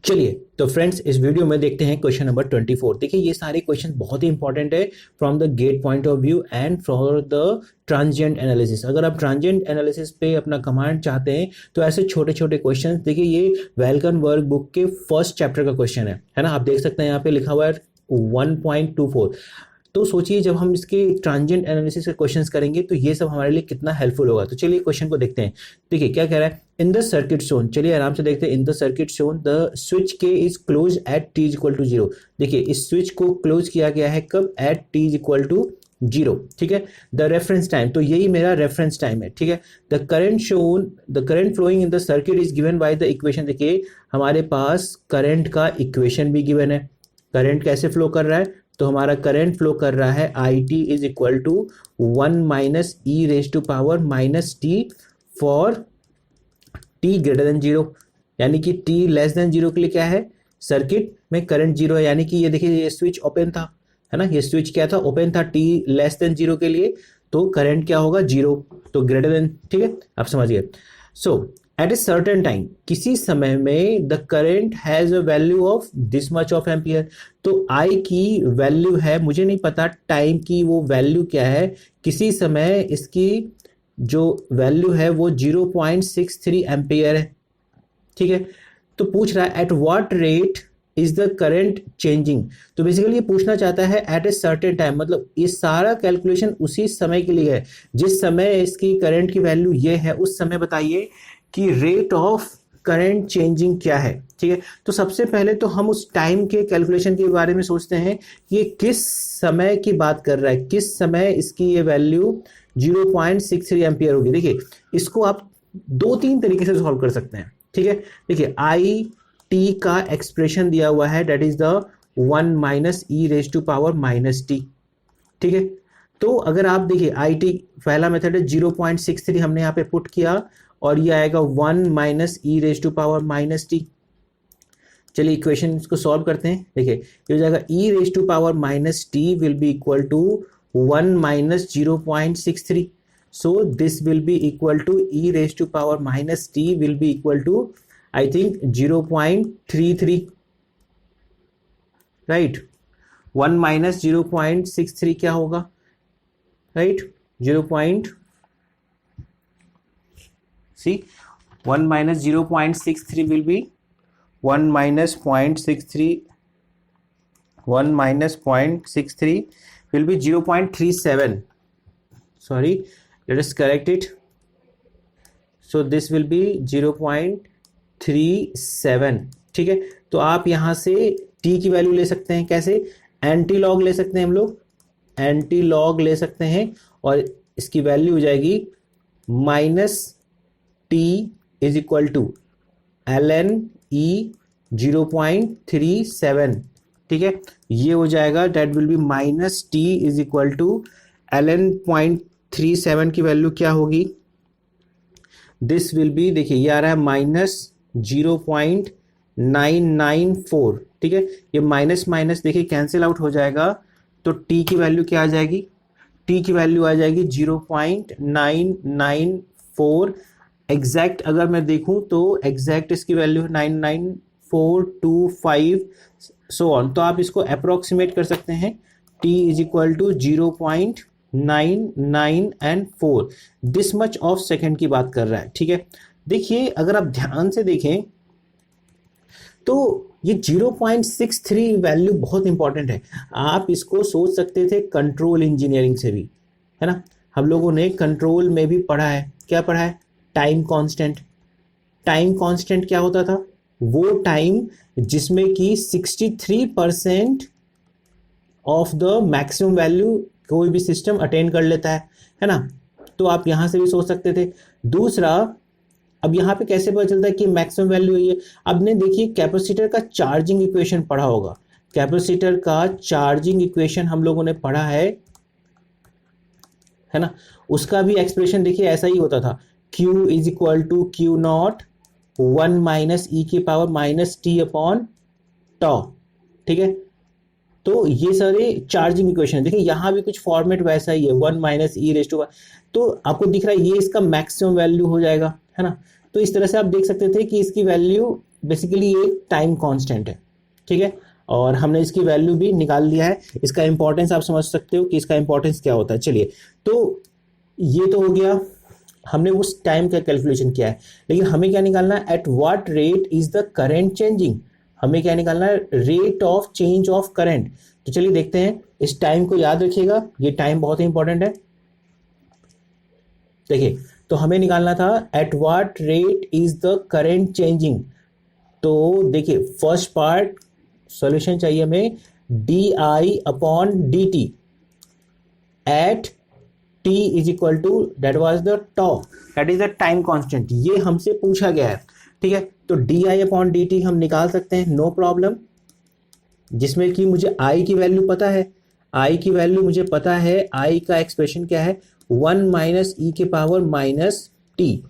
चलिए तो फ्रेंड्स इस वीडियो में देखते हैं क्वेश्चन नंबर 24। देखिए ये सारे क्वेश्चन बहुत ही इंपॉर्टेंट है from the GATE point of view and for the transient analysis. अगर आप ट्रांजिएंट एनालिसिस पे अपना कमांड चाहते हैं तो ऐसे छोटे छोटे क्वेश्चन, देखिए ये वेलकन वर्क बुक के फर्स्ट चैप्टर का क्वेश्चन है ना। आप देख सकते हैं यहाँ पे लिखा हुआ है 1.24। तो सोचिए जब हम इसके ट्रांजिएंट एनालिसिस के क्वेश्चंस करेंगे तो ये सब हमारे लिए कितना हेल्पफुल होगा। तो चलिए क्वेश्चन को देखते हैं। देखिए क्या कह रहा है, इन द सर्किट शोन। चलिए आराम से देखते हैं। In the circuit shown the switch K is close at t equal to 0। देखिए इस स्विच को क्लोज किया गया है कब, एट t इक्वल टू 0। ठीक है। द रेफरेंस टाइम, तो यही मेरा रेफरेंस टाइम है। ठीक है। The current shown, the current flowing in the circuit is given by the equation. देखिए हमारे पास करंट का इक्वेशन भी गिवन है। करंट कैसे फ्लो कर रहा है, तो हमारा करंट फ्लो कर रहा है I T is equal to 1 minus E raise to power minus t for t greater than 0। यानी कि टी लेस देन 0 के लिए क्या है, सर्किट में करंट 0 है। यानी कि ये देखिए ये स्विच ओपन था, है ना। ये स्विच क्या था, ओपन था टी लेस देन 0 के लिए, तो करंट क्या होगा 0, तो ग्रेटर देन। ठीक है, आप समझिए। सो एट ए सर्टेन टाइम, किसी समय में the current has a value of this much of ampere. तो आई की वैल्यू है, मुझे नहीं पता टाइम की वो वैल्यू क्या है। किसी समय इसकी जो वैल्यू है वो 0.63 एम्पियर है। ठीक है। तो पूछ रहा है at what rate is the current changing. तो बेसिकली ये पूछना चाहता है एट ए सर्टेन टाइम, मतलब ये सारा कैलकुलेशन उसी समय के लिए है जिस समय इसकी करंट की वैल्यू ये है। उस समय बताइए कि रेट ऑफ करंट चेंजिंग क्या है। ठीक है। तो सबसे पहले तो हम उस टाइम के कैलकुलेशन के बारे में सोचते हैं कि ये किस समय की बात कर रहा है, किस समय इसकी ये वैल्यू 0.63 एम्पियर होगी। देखिए इसको आप 2-3 तरीके से सॉल्व कर सकते हैं। ठीक है। देखिए आई टी का एक्सप्रेशन दिया हुआ है, that is the 1 minus E raise to power minus t. ठीक है। तो अगर आप देखिए आई टी पहला मेथड है 0.63 हमने यहाँ पे पुट किया और ये आएगा 1 minus E raise to power minus T. चलिए इक्वेशन को सॉल्व करते हैं। देखिए ये हो जाएगा E raise to power minus T will be equal to 1 minus 0.63। So this will be equal to E raise to power minus T will be equal to I think 0.33, right. 1 minus 0.63 क्या होगा, right, 1 minus 0.63 will be 1 minus 0.63, 1 minus 0.63 will be 0.37. Sorry, let us correct it. So this will be 0.37. ठीक है। तो आप यहां से t की value ले सकते हैं, कैसे, एंटी लॉग ले सकते हैं हम लोग, एंटी लॉग ले सकते हैं और इसकी वैल्यू हो जाएगी minus t is equal to ln e 0.37। ठीक है। ये हो जाएगा that will be minus t is equal to ln 0.37 की वैल्यू क्या होगी, दिस विल बी, देखिए ये आ रहा है माइनस 0.994। ठीक है। ये माइनस माइनस देखिए कैंसिल आउट हो जाएगा, तो t की वैल्यू क्या आ जाएगी, t की वैल्यू आ जाएगी 0.994। एग्जैक्ट अगर मैं देखूं तो एग्जैक्ट इसकी वैल्यू है 99425 सो ऑन। तो आप इसको अप्रोक्सीमेट कर सकते हैं, t is equal to 0.994, this much of second की बात कर रहा है। ठीक है। देखिए अगर आप ध्यान से देखें तो ये 0.63 वैल्यू बहुत इंपॉर्टेंट है। आप इसको सोच सकते थे कंट्रोल इंजीनियरिंग से भी, है ना। हम लोगों ने कंट्रोल में भी पढ़ा है, क्या पढ़ा है, टाइम कांस्टेंट। टाइम कांस्टेंट क्या होता था, वो टाइम जिसमें कि 63% ऑफ द मैक्सिमम वैल्यू कोई भी सिस्टम अटेन कर लेता है ना। तो आप यहां से भी सोच सकते थे। दूसरा, अब यहां पे कैसे पता चलता है कि मैक्सिमम वैल्यू है। अब ने देखिए कैपेसिटर का चार्जिंग इक्वेशन पढ़ा होगा, कैपेसिटर का चार्जिंग इक्वेशन हम लोगों ने पढ़ा है ना। उसका भी एक्सप्रेशन देखिए ऐसा ही होता था, Q is equal to Q naught 1 minus E की power minus T upon tau. ठीक है। तो ये सारे चार्जिंग इक्वेशन, देखिए यहां भी कुछ फॉर्मेट वैसा ही है, 1 माइनस ई रेज टू, तो आपको दिख रहा है ये इसका मैक्सिमम वैल्यू हो जाएगा, है ना। तो इस तरह से आप देख सकते थे कि इसकी वैल्यू बेसिकली ये टाइम कांस्टेंट है, ठीक है, और हमने इसकी वैल्यू भी निकाल लिया है। इसका इंपॉर्टेंस आप समझ सकते हो कि इसका इंपॉर्टेंस क्या होता है। चलिए, तो ये तो हो गया, हमने उस टाइम का कैलकुलेशन किया है, लेकिन हमें क्या निकालना है, at what rate is the current changing. हमें क्या निकालना है, rate of change of current. तो चलिए देखते हैं, इस टाइम को याद रखिएगा, ये टाइम बहुत ही इंपॉर्टेंट है। देखिए, तो हमें निकालना था at what rate is the current changing. तो देखिए, फर्स्ट पार्ट सॉल्यूशन चाहिए हमें, d I upon D T at t is equal to that was the tau, that is the time constant, ये हमसे पूछा गया है, ठीक है। तो d I upon D t हम निकाल सकते हैं, नो प्रॉब्लम, जिसमें कि मुझे i की वैल्यू पता है, i की वैल्यू मुझे पता है, i का एक्सप्रेशन क्या है, 1 माइनस ई के पावर माइनस टी।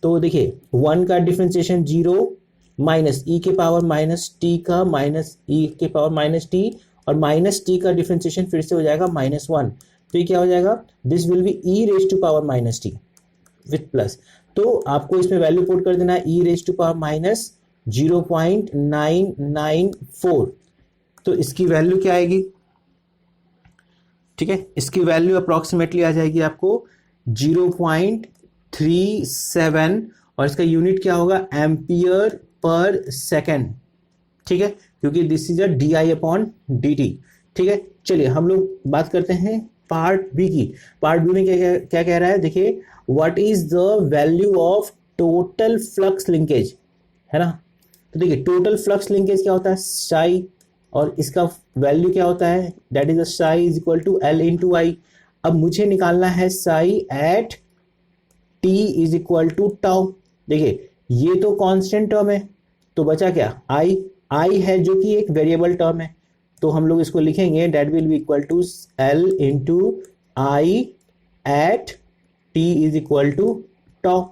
तो देखिए 1 का डिफ्रेंसिएशन 0 माइनस ई के पावर माइनस टी का माइनस ई के पावर माइनस टी, और माइनस टी का डिफ्रेंसिएशन फिर से हो जाएगा -1। तो ये क्या हो जाएगा, this will be e raise to power minus t with plus. तो आपको इसमें वैल्यू पुट कर देना है, e raise to power minus 0.994। तो इसकी वैल्यू क्या आएगी, ठीक है, इसकी वैल्यू अप्रोक्सीमेटली आ जाएगी आपको 0.37, और इसका यूनिट क्या होगा, एम्पियर पर सेकेंड, ठीक है, क्योंकि this is a D I upon D T, ठीक है। चलिए हम लोग बात करते हैं पार्ट बी की। पार्ट बी में क्या कह रहा है, देखिए, what is the value of total flux linkage, है ना। तो देखिए टोटल फ्लक्स लिंकेज क्या होता है, साई, और इसका वैल्यू क्या होता है, that is a psi is equal to L into I. अब मुझे निकालना है psi at T is equal to tau. देखिए ये तो कांस्टेंट टर्म है, तो बचा क्या, आई है जो कि एक वेरिएबल टर्म है, तो हम लोग इसको लिखेंगे that will be equal to L into I at T is equal to tau,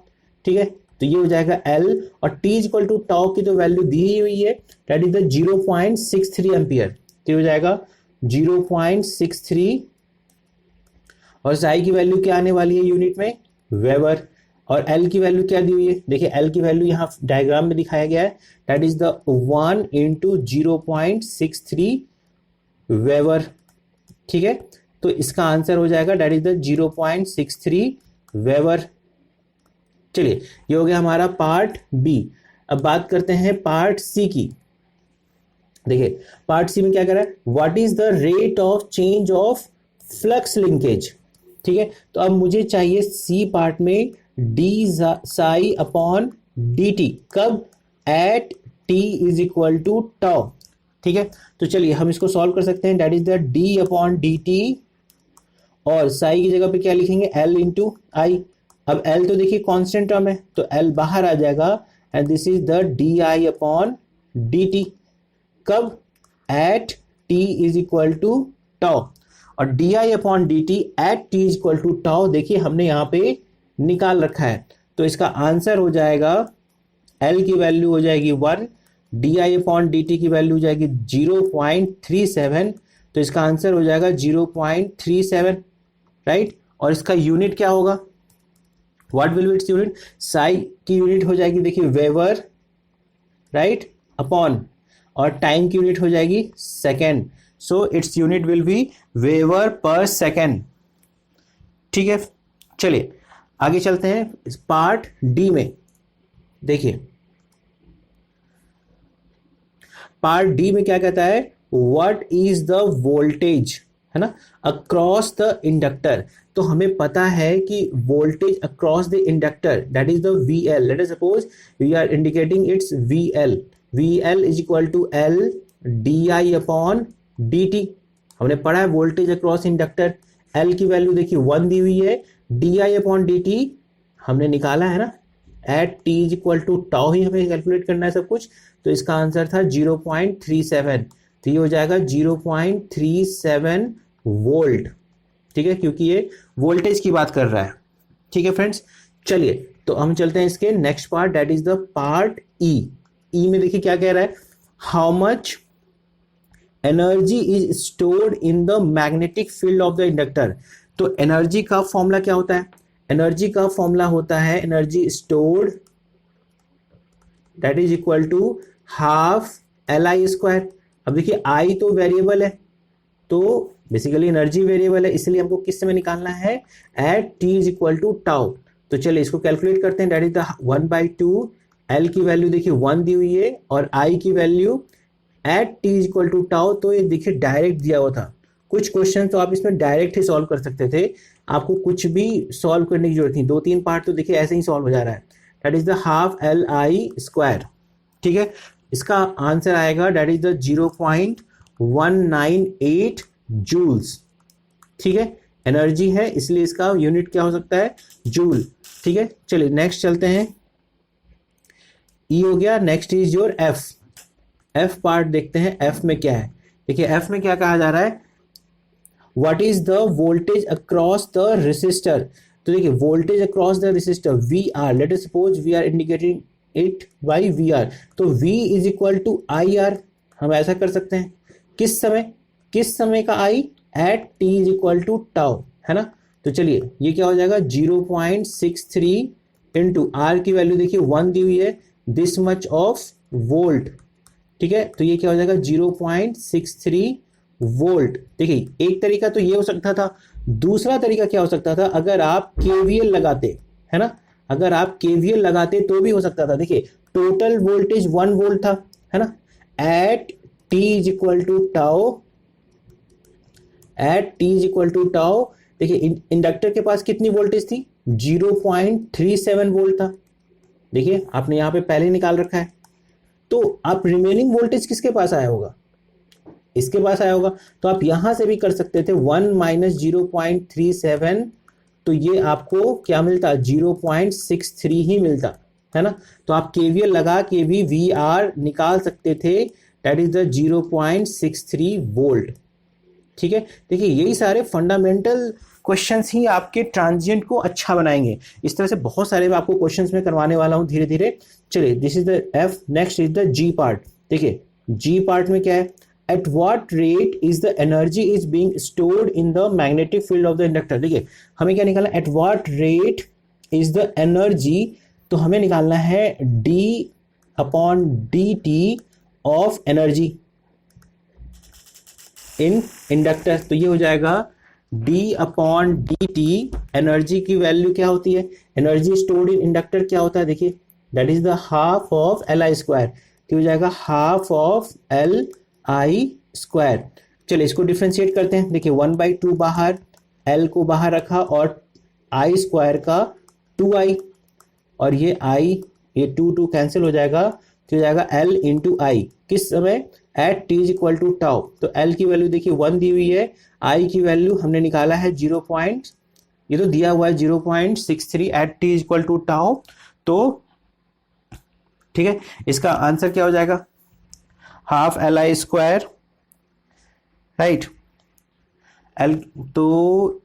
ठीक है। तो ये हो जाएगा एल, और T is equal to tau की तो वैल्यू दी हुई है, दैट इज द 0.63 एम्पियर। तो हो जाएगा 0.63, और साई की वैल्यू क्या आने वाली है यूनिट में, वेबर, और एल की वैल्यू क्या दी हुई है, देखिए एल की वैल्यू यहाँ डायग्राम में दिखाया गया है, that is the 1 into 0.63 weber, ठीक है। तो इसका आंसर हो जाएगा दैट इज द 0.63 वेबर। चलिए ये हो गया हमारा पार्ट बी। अब बात करते हैं पार्ट सी की। देखिए पार्ट सी में क्या कर रहा है, what is the rate of change of flux linkage, ठीक है। तो अब मुझे चाहिए सी पार्ट में D psi upon D T, कब, at T is equal to tau, ठीक है। तो चलिए हम इसको सॉल्व कर सकते हैं, that is the D upon D T, और साई की जगह पे क्या लिखेंगे, एल इंटू आई। अब एल तो देखिए कांस्टेंट टर्म है, तो एल बाहर आ जाएगा, and this is the D I upon D T, कब, at T is equal to tau, और D I upon D T at T is equal to tau देखिए हमने यहाँ पे निकाल रखा है। तो इसका आंसर हो जाएगा, एल की वैल्यू हो जाएगी 1, D I upon D T की वैल्यू हो जाएगी 0.37, तो इसका आंसर हो जाएगा 0.37, राइट। और इसका यूनिट क्या होगा, what will be its unit, Sai की यूनिट हो जाएगी देखिए वेबर, राइट, अपॉन, और टाइम की यूनिट हो जाएगी second, so its unit will be weber पर सेकेंड, ठीक है। चलिए आगे चलते हैं पार्ट डी में। देखिए पार्ट डी में क्या कहता है, व्हाट इज द वोल्टेज, है ना, अक्रॉस द इंडक्टर। तो हमें पता है कि voltage across the inductor that is the V L, let us suppose we are indicating its V L is equal to L D I upon D T. हमने पढ़ा है वोल्टेज अक्रॉस इंडक्टर, एल की value देखिए 1 दी हुई है, D I upon D T हमने निकाला है ना, at T is equal to tau ही हमें कैलकुलेट करना है सब कुछ। तो इसका आंसर था 0.37, तो ये हो जाएगा 0.37 वोल्ट, ठीक है, क्योंकि ये वोल्टेज की बात कर रहा है, ठीक है फ्रेंड्स। चलिए तो हम चलते हैं इसके next part, that is the part E में देखिए क्या कह रहा है, how much energy is stored in the magnetic field of the inductor. तो एनर्जी का फॉर्मूला क्या होता है, एनर्जी का फॉर्मूला होता है energy stored that is equal to half L I square. अब देखिए आई तो वेरिएबल है, तो बेसिकली एनर्जी वेरिएबल है, इसलिए हमको किस समय निकालना है, at T is equal to tau. तो चलिए इसको कैलकुलेट करते हैं। दैट इज द 1/2, एल की वैल्यू देखिए 1 दी हुई है और आई की value at T is equal to tau. तो ये देखिए डायरेक्ट दिया हुआ था। कुछ क्वेश्चन तो आप इसमें डायरेक्ट ही सॉल्व कर सकते थे, आपको कुछ भी सॉल्व करने की जरूरत नहीं। 2-3 पार्ट तो देखिए ऐसे ही सॉल्व हो जा रहा है। That is the half L I square. ठीक है, इसका आंसर आएगा दैट इज द 0.198 जूल्स। ठीक है, एनर्जी है इसलिए इसका यूनिट क्या हो सकता है, जूल। ठीक है, चलिए नेक्स्ट चलते हैं। ई हो गया, next is your F. F part देखते हैं, एफ में क्या है। देखिए एफ में क्या कहा जा रहा है, what is the voltage across the resistor. तो देखिए voltage across the resistor V R, let us suppose we are indicating it by V R, तो V is equal to I R. हम ऐसा कर सकते हैं, किस समय का I, at T is equal to tau, है ना। तो चलिए ये क्या हो जाएगा, 0.63 इंटू आर की वैल्यू देखिए 1 दी हुई है, दिस मच ऑफ वोल्ट। ठीक है, तो ये क्या हो जाएगा 0.63 वोल्ट। देखिए एक तरीका तो ये हो सकता था, दूसरा तरीका क्या हो सकता था, अगर आप KVL लगाते, है ना, अगर आप KVL लगाते तो भी हो सकता था। देखिए टोटल वोल्टेज 1 वोल्ट था, है ना, at T is equal to tau, at T is equal to tau. देखिए इंडक्टर के पास कितनी वोल्टेज थी, 0.37 वोल्ट था। देखिए आपने यहां पे पहले निकाल रखा है, तो आप रिमेनिंग वोल्टेज किसके पास आया होगा, इसके पास आया होगा। तो आप यहां से भी कर सकते थे 1 माइनस 0.37, तो ये आपको क्या मिलता, 0.63 ही मिलता, है ना। तो आप KVL लगा के भी VR निकाल सकते थे, दैट इज द 0.63 वोल्ट। ठीक है, देखिए यही सारे फंडामेंटल क्वेश्चंस ही आपके ट्रांजिएंट को अच्छा बनाएंगे। इस तरह से बहुत सारे मैं आपको क्वेश्चंस में करवाने वाला हूं धीरे धीरे। चलिए this is the F, next is the G part. देखिए जी पार्ट में क्या है, at what rate is the energy is being stored in the magnetic field of the inductor. देखिए हमें क्या निकालना, at what rate is the energy, तो हमें निकालना है d/dt of energy in inductor. तो ये हो जाएगा d/dt। एनर्जी की वैल्यू क्या होती है, एनर्जी स्टोर्ड इन इंडक्टर क्या होता है, देखिए that is the half of L I square. तो हो जाएगा half of L I square. चलिए इसको डिफ्रेंशिएट करते हैं। देखिए 1/2 बाहर, एल को बाहर रखा और आई स्क्वायर का 2i, और ये i, ये 2 कैंसिल हो जाएगा, तो हो जाएगा l इंटू आई, किस समय, at T is equal to tau. तो L की वैल्यू देखिए 1 दी हुई है, I की वैल्यू हमने निकाला है 0. ये तो दिया हुआ है 0.63 at T is equal to tau. तो ठीक है, इसका आंसर क्या हो जाएगा, half L I square, right. L तो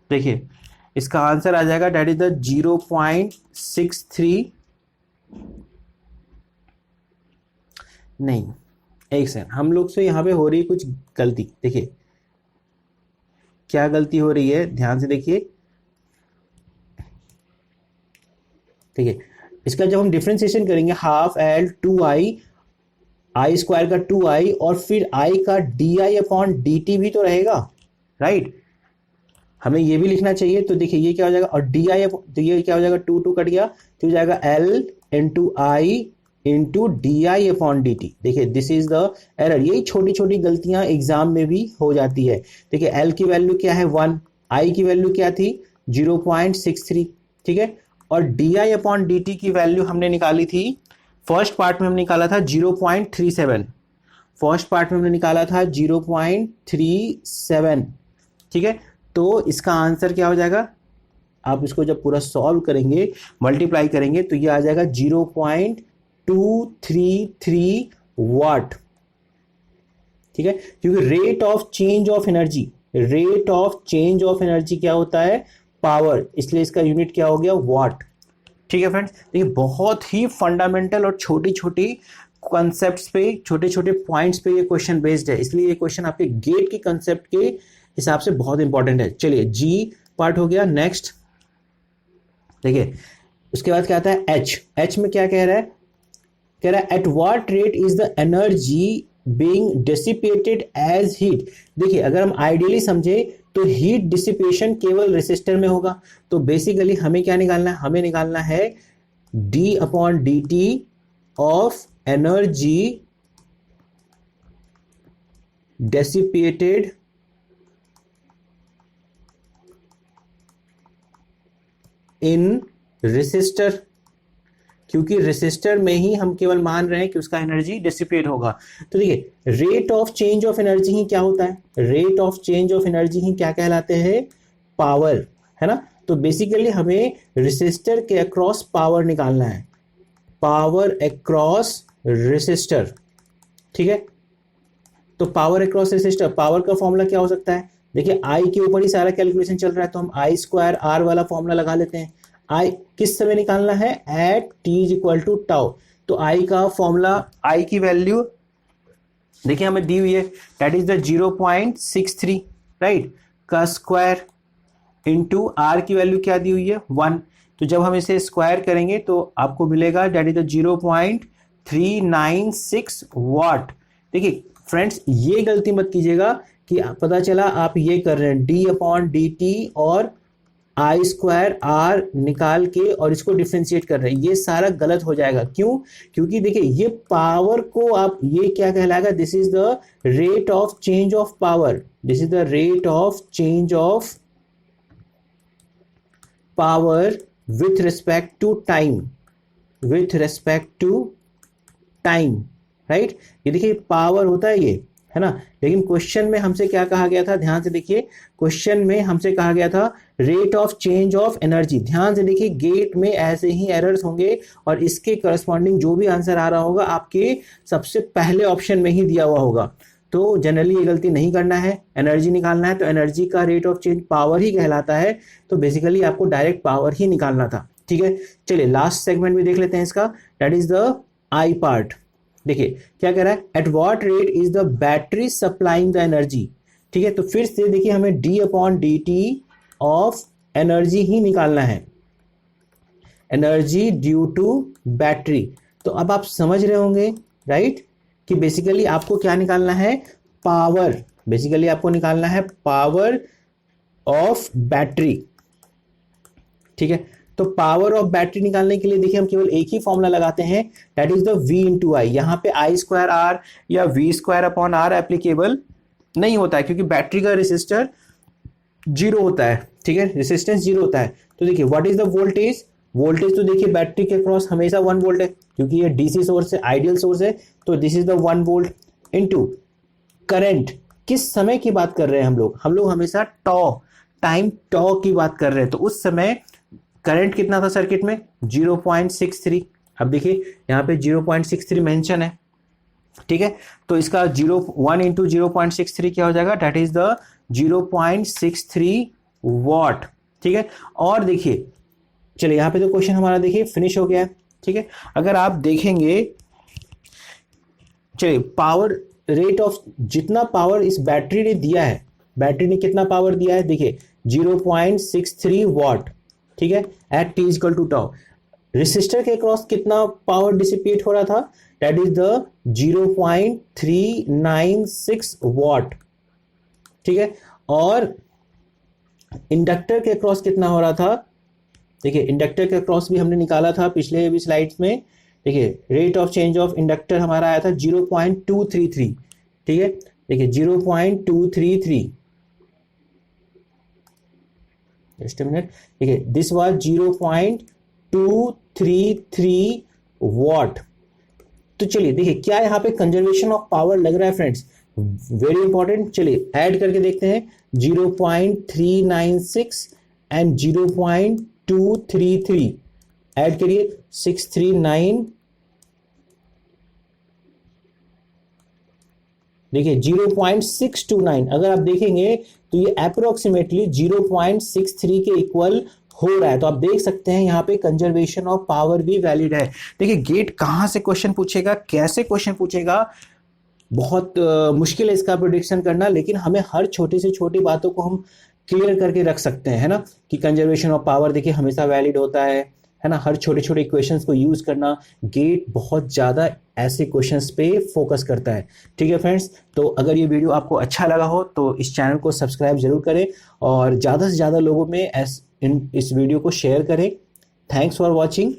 देखिए इसका आंसर आ जाएगा दैट इज द 0.63, नहीं एक सेकंड, हम लोग से यहाँ पे हो रही है कुछ गलती। देखिए क्या गलती हो रही है, ध्यान से देखिए। देखिए इसका जब हम डिफरेंशिएशन करेंगे, हाफ एल 2i, आई स्क्वायर का 2i और फिर i का di/dt भी तो रहेगा, राइट। हमें ये भी लिखना चाहिए। तो देखिए ये क्या हो जाएगा, और di, तो ये क्या हो जाएगा, 2 कट गया, तो हो जाएगा l इंटू आई इंटू di/dt। देखिए दिस इज द एरर। यही छोटी छोटी गलतियां एग्जाम में भी हो जाती है। देखिए l की वैल्यू क्या है 1, i की वैल्यू क्या थी 0.63, ठीक है, और di/dt की वैल्यू हमने निकाली थी, फर्स्ट पार्ट में हमने निकाला था 0.37, फर्स्ट पार्ट में हमने निकाला था 0.37, ठीक है। तो इसका आंसर क्या हो जाएगा, आप इसको जब पूरा सॉल्व करेंगे, मल्टीप्लाई करेंगे, तो ये आ जाएगा 0.233 वाट, ठीक है। क्योंकि rate of change of energy, rate of change of energy क्या होता है, पावर, इसलिए इसका यूनिट क्या हो गया, वाट, ठीक है फ्रेंड्स। देखिए बहुत ही फंडामेंटल और छोटी छोटी कॉन्सेप्ट्स पे, छोटे छोटे पॉइंट्स पे ये क्वेश्चन बेस्ड है, इसलिए ये क्वेश्चन आपके गेट के कॉन्सेप्ट के हिसाब से बहुत इंपॉर्टेंट है। चलिए जी पार्ट हो गया। नेक्स्ट देखिए उसके बाद क्या आता है एच। एच में क्या कह रहा है, कह रहा है at what rate is the energy being dissipated as heat. देखिए अगर हम आइडियली समझे तो हीट डिसिपेशन केवल रेसिस्टर में होगा, तो बेसिकली हमें क्या निकालना है, हमें निकालना है D upon D T of energy dissipated in resistor, क्योंकि रेसिस्टर में ही हम केवल मान रहे हैं कि उसका एनर्जी डिसिपेट होगा। तो देखिए rate of change of energy ही क्या होता है, rate of change of energy ही क्या कहलाते हैं, पावर, है ना। तो बेसिकली हमें रेसिस्टर के अक्रॉस पावर निकालना है, पावर अक्रॉस रेसिस्टर, ठीक है। तो पावर अक्रॉस रेसिस्टर, पावर का फॉर्मूला क्या हो सकता है, देखिए आई के ऊपर ही सारा कैलकुलेशन चल रहा है, तो हम आई स्क्वायर आर वाला फॉर्मूला लगा लेते हैं। आई किस समय निकालना है, at T is equal to tau. तो आई का फॉर्मूला, आई की वैल्यू देखिए हमें दी हुई है, दैट इज द 0.63 राइट, का स्क्वायर इंटू आर की वैल्यू क्या दी हुई है 1। तो जब हम इसे स्क्वायर करेंगे तो आपको मिलेगा दैट इज द 0.396 वाट। देखिए फ्रेंड्स ये गलती मत कीजिएगा कि पता चला आप ये कर रहे हैं डी अपॉन डी टी और आई स्क्वायर आर निकाल के और इसको डिफ्रेंशिएट कर रहे हैं, ये सारा गलत हो जाएगा। क्यों, क्योंकि देखिए ये पावर को आप ये क्या कहलाएगा, this is the rate of change of power, this is the rate of change of power with respect to time, with respect to time, right. ये देखिए पावर होता है ये, है ना। लेकिन क्वेश्चन में हमसे क्या कहा गया था, ध्यान से देखिए, क्वेश्चन में हमसे कहा गया था rate of change of energy. ध्यान से देखिए गेट में ऐसे ही एरर्स होंगे और इसके करस्पॉन्डिंग जो भी आंसर आ रहा होगा आपके सबसे पहले ऑप्शन में ही दिया हुआ होगा। तो जनरली ये गलती नहीं करना है, एनर्जी निकालना है तो एनर्जी का रेट ऑफ चेंज पावर ही कहलाता है, तो बेसिकली आपको डायरेक्ट पावर ही निकालना था, ठीक है। चलिए लास्ट सेगमेंट में देख लेते हैं इसका, that is the I part. देखिए क्या कह रहा है, at what rate is the battery supplying the energy, ठीक है। तो फिर से देखिए हमें D upon D T of energy ही निकालना है, एनर्जी ड्यू टू बैटरी। तो अब आप समझ रहे होंगे राइट कि बेसिकली आपको क्या निकालना है, पावर, बेसिकली आपको निकालना है पावर ऑफ बैटरी, ठीक है। तो पावर ऑफ बैटरी निकालने के लिए देखिए हम केवल एक ही फॉर्मूला लगाते हैं, that is the V into I. यहाँ पे आई स्क्वायर आर या V square upon R applicable नहीं होता है, क्योंकि बैटरी का रेसिस्टर जीरो होता है, ठीक है, रेसिस्टेंस जीरो होता है। तो देखिए what is the voltage, voltage तो देखिए बैटरी के क्रॉस हमेशा 1 वोल्ट है, क्योंकि ये डीसी सोर्स है, आइडियल सोर्स है, तो this is the 1 volt into current. किस समय की बात कर रहे हैं हम लोग हमेशा टाइम टॉ की बात कर रहे हैं। तो उस समय करंट कितना था सर्किट में, 0.63। अब देखिए यहाँ पे 0.63 मेंशन है, ठीक है। तो इसका 1 इंटू 0.63 क्या हो जाएगा, दैट इज द 0.63 वॉट, ठीक है। और देखिए चलिए यहाँ पे तो क्वेश्चन हमारा देखिए फिनिश हो गया है, ठीक है। अगर आप देखेंगे चलिए पावर रेट ऑफ, जितना पावर इस बैटरी ने दिया है, बैटरी ने कितना पावर दिया है, देखिए 0.63 वॉट, ठीक है, at T equal to tau. Resistor के क्रॉस कितना पावर डिसिपेट हो रहा था, दैट इज द 0.396 वॉट, ठीक है। और इंडक्टर के क्रॉस कितना हो रहा था, देखिए इंडक्टर के क्रॉस भी हमने निकाला था पिछले भी स्लाइड्स में। देखिए rate of change of inductor हमारा आया था 0.233, ठीक है। देखिए 0.233, जस्ट अ मिनट, देखिए दिस वाज 0.233 वॉट। तो चलिए देखिए क्या यहाँ पे कंजर्वेशन ऑफ पावर लग रहा है फ्रेंड्स, वेरी इंपॉर्टेंट। चलिए ऐड करके देखते हैं, 0.396 एंड 0.233 ऐड करिए, 639, देखिए 0.629। अगर आप देखेंगे तो ये अप्रोक्सीमेटली 0.63 के इक्वल हो रहा है। तो आप देख सकते हैं यहाँ पे कंजर्वेशन ऑफ पावर भी वैलिड है। देखिए गेट कहां से क्वेश्चन पूछेगा, कैसे क्वेश्चन पूछेगा, बहुत मुश्किल है इसका प्रिडिक्शन करना, लेकिन हमें हर छोटी से छोटी बातों को हम क्लियर करके रख सकते हैं, है ना, कि कंजर्वेशन ऑफ पावर देखिए हमेशा वैलिड होता है ना, हर छोटे छोटे इक्वेशंस को यूज करना। गेट बहुत ज़्यादा ऐसे क्वेश्चंस पे फोकस करता है। ठीक है फ्रेंड्स, तो अगर ये वीडियो आपको अच्छा लगा हो तो इस चैनल को सब्सक्राइब जरूर करें और ज़्यादा से ज़्यादा लोगों में इस वीडियो को शेयर करें। Thanks for watching.